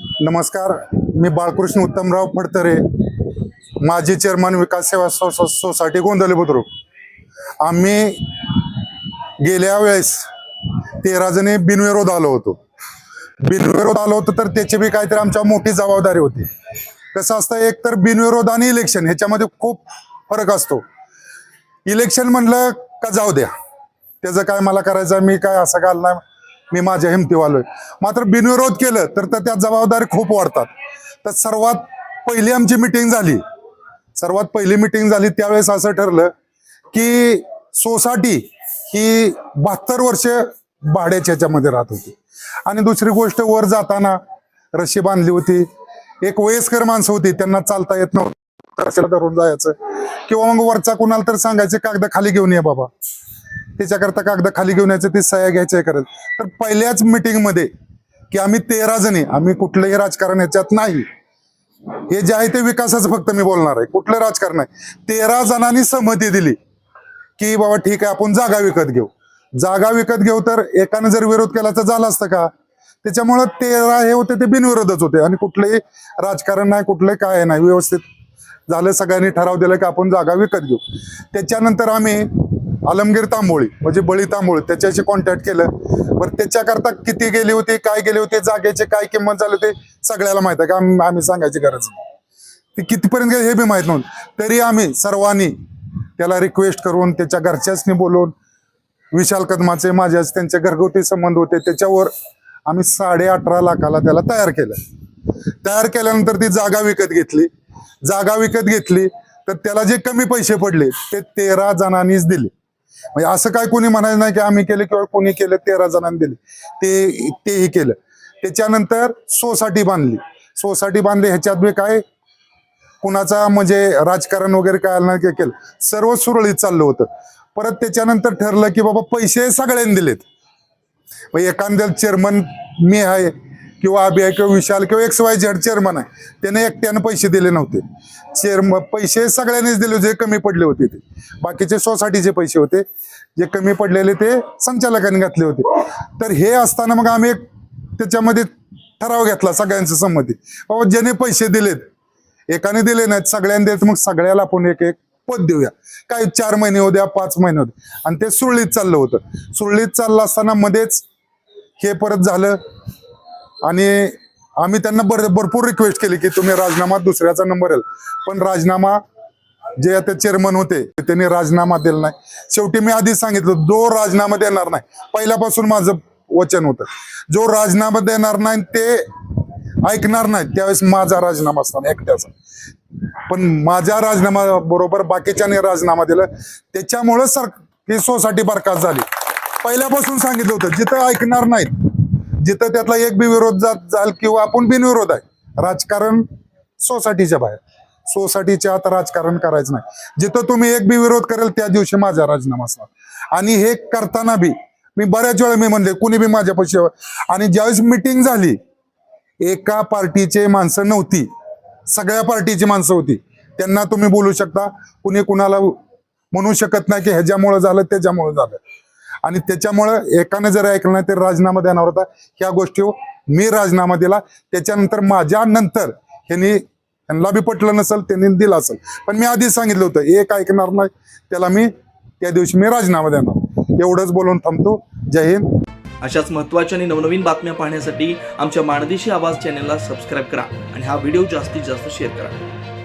नमस्कार, मी बाळकृष्ण उत्तमराव फडतरे, माजी चेअरमन विकास सेवा सोसायटी गोंदवले बुद्रुक। आम्ही गेल्या वेळेस 13 जणी बिनविरोध आलो होतो। तर त्याची बी काहीतरी आमच्या मोठी जबाबदारी होती। कसं असतं, एक तर बिनविरोध आणि इलेक्शन ह्याच्यामध्ये खूप फरक असतो। इलेक्शन म्हणलं का जाऊ द्या, त्याचं काय मला करायचं, मी काय असं घालणार, मी माझ्या हिमतीवालोय। मात्र बिनविरोध केलं तर त्या जबाबदारी खूप वाढतात। तर सर्वात पहिली आमची मीटिंग झाली त्यावेळेस असं ठरलं की सोसायटी ही 72 वर्ष भाड्याच्या ह्याच्यामध्ये राहत होती। आणि दुसरी गोष्ट, वर जाताना रशी बांधली होती, एक वयस्कर माणसं होती, त्यांना चालता येत नव्हतं, रस्त्याला धरून जायचं, किंवा मग वरचा कुणाला तर सांगायचे कागद खाली घेऊन ये बाबा, त्याच्याकरता कागद खाली घेऊन यायचं, ते सह्या घ्यायच्या करत। तर पहिल्याच मीटिंग मध्ये की आम्ही 13 जणी, आम्ही कुठलंही राजकारण याच्यात नाही, हे जे आहे ते विकासाचं फक्त मी बोलणार आहे, कुठलं राजकारण नाही। 13 जणांनी सहमती दिली की बाबा ठीक आहे, आपण जागा विकत घेऊ। तर एकाने जर विरोध केला तर झालं असतं का? त्याच्यामुळे 13 हे होते ते बिनविरोधच होते, आणि कुठलंही राजकारण नाही, कुठलंही काय नाही, व्यवस्थित झालं। सगळ्यांनी ठराव दिला की आपण जागा विकत घेऊ। त्याच्यानंतर आम्ही आलमगीर तांबोळी म्हणजे बळी तांबोळी त्याच्याशी कॉन्टॅक्ट केलं। बरं, त्याच्याकरता किती गेले होते, काय गेले होते, जागेचे काय किंमत झाली होते, सगळ्याला माहित आहे का, आम्ही सांगायची गरज नाही, ते कितीपर्यंत गेले हे बी माहित नव्हतं। तरी आम्ही सर्वांनी त्याला रिक्वेस्ट करून, त्याच्या घरच्यासनी बोलून, विशाल कदमाचे माझे त्यांचे घरगुती संबंध होते, त्याच्यावर आम्ही 18.5 लाखाला त्याला तयार केल्यानंतर ती जागा विकत घेतली। तर त्याला जे कमी पैसे पडले ते 13 जणांनीच दिले। म्हणजे असं काय कोणी म्हणायचं नाही की आम्ही केले किंवा कोणी केलं, 13 जणांनी दिले, तेही केलं। त्याच्यानंतर सोसायटी बांधली। ह्याच्यात बी काय कुणाचा म्हणजे राजकारण वगैरे काय नाही केलं, सर्व सुरळीत चाललं होतं। परत त्याच्यानंतर ठरलं की बाबा पैसे सगळ्यांनी दिलेत, एखाद्या चेअरमन मी आहे किंवा अभि आहे किंवा विशाल किंवा XYZ चेअरमन आहे, त्याने एकट्यानं पैसे दिले नव्हते। पैसे सगळ्यांनीच दिले, जे कमी पडले होते ते, बाकीचे सोसायटीचे पैसे होते, जे कमी पडलेले ते संचालकांनी घातले होते। तर हे असताना मग आम्ही त्याच्यामध्ये ठराव घेतला, सगळ्यांची संमती, बाबा ज्याने पैसे दिलेत, एकाने दिले नाहीत, सगळ्यांनी देत, मग सगळ्याला आपण एक पद देऊया, काय 4 महिने होऊ द्या, 5 महिने होते। आणि ते सुरळीत चाललं होतं। सुरळीत चाललं असताना मध्येच हे परत झालं, आणि आम्ही त्यांना भरपूर रिक्वेस्ट केली की तुम्ही राजीनामा, दुसऱ्याचा नंबर येईल, पण राजीनामा जे आता चेअरमन होते त्यांनी राजीनामा दिला नाही। शेवटी मी आधीच सांगितलं, जो राजीनामा देणार नाही, पहिल्यापासून माझं वचन होतं, जो राजीनामा देणार नाही ते ऐकणार नाही, त्यावेळेस माझा राजीनामा असताना एकट्याचा, पण माझ्या राजीनामा बरोबर बाकीच्याने राजीनामा दिला, त्याच्यामुळे ही सोसायटी बरखास्त झाली। पहिल्यापासून सांगितलं होतं, जिथं ऐकणार नाहीत, जिथं त्यातला एक बी विरोध जाल किंवा आपण बिनविरोध आहे, राजकारण सोसायटीच्या बाहेर, सोसायटीच्या आत राजकारण करायचं नाही। जिथं तुम्ही एक बी विरोध करेल त्या दिवशी माझा राजीनामा असणार। आणि हे करताना बी मी बऱ्याच वेळा मी म्हणले कुणी बी माझ्या पैसे, आणि ज्यावेळेस मीटिंग झाली, एका पार्टीचे माणसं नव्हती, सगळ्या पार्टीची माणसं होती, त्यांना तुम्ही बोलू शकता, कुणी कुणाला म्हणू शकत नाही की ह्याच्यामुळे झालं त्याच्यामुळे झालं। आणि त्याच्यामुळं एकाने जर ऐकलं नाही तर राजीनामा देणार होता। ह्या गोष्टीवर मी राजीनामा दिला। त्याच्यानंतर माझ्या नंतर त्यांना बी पटलं नसेल, त्यांनी दिला असेल, पण मी आधीच सांगितलं होतं, एक ऐकणार नाही त्याला मी त्या दिवशी मी राजीनामा देणार। एवढंच बोलून थांबतो। जय हिंद। अशाच महत्त्वाच्या आणि नवनवीन बातम्या पाहण्यासाठी आमच्या माणदेशी आवाज चॅनलला सबस्क्राईब करा आणि हा व्हिडिओ जास्तीत जास्त शेअर करा।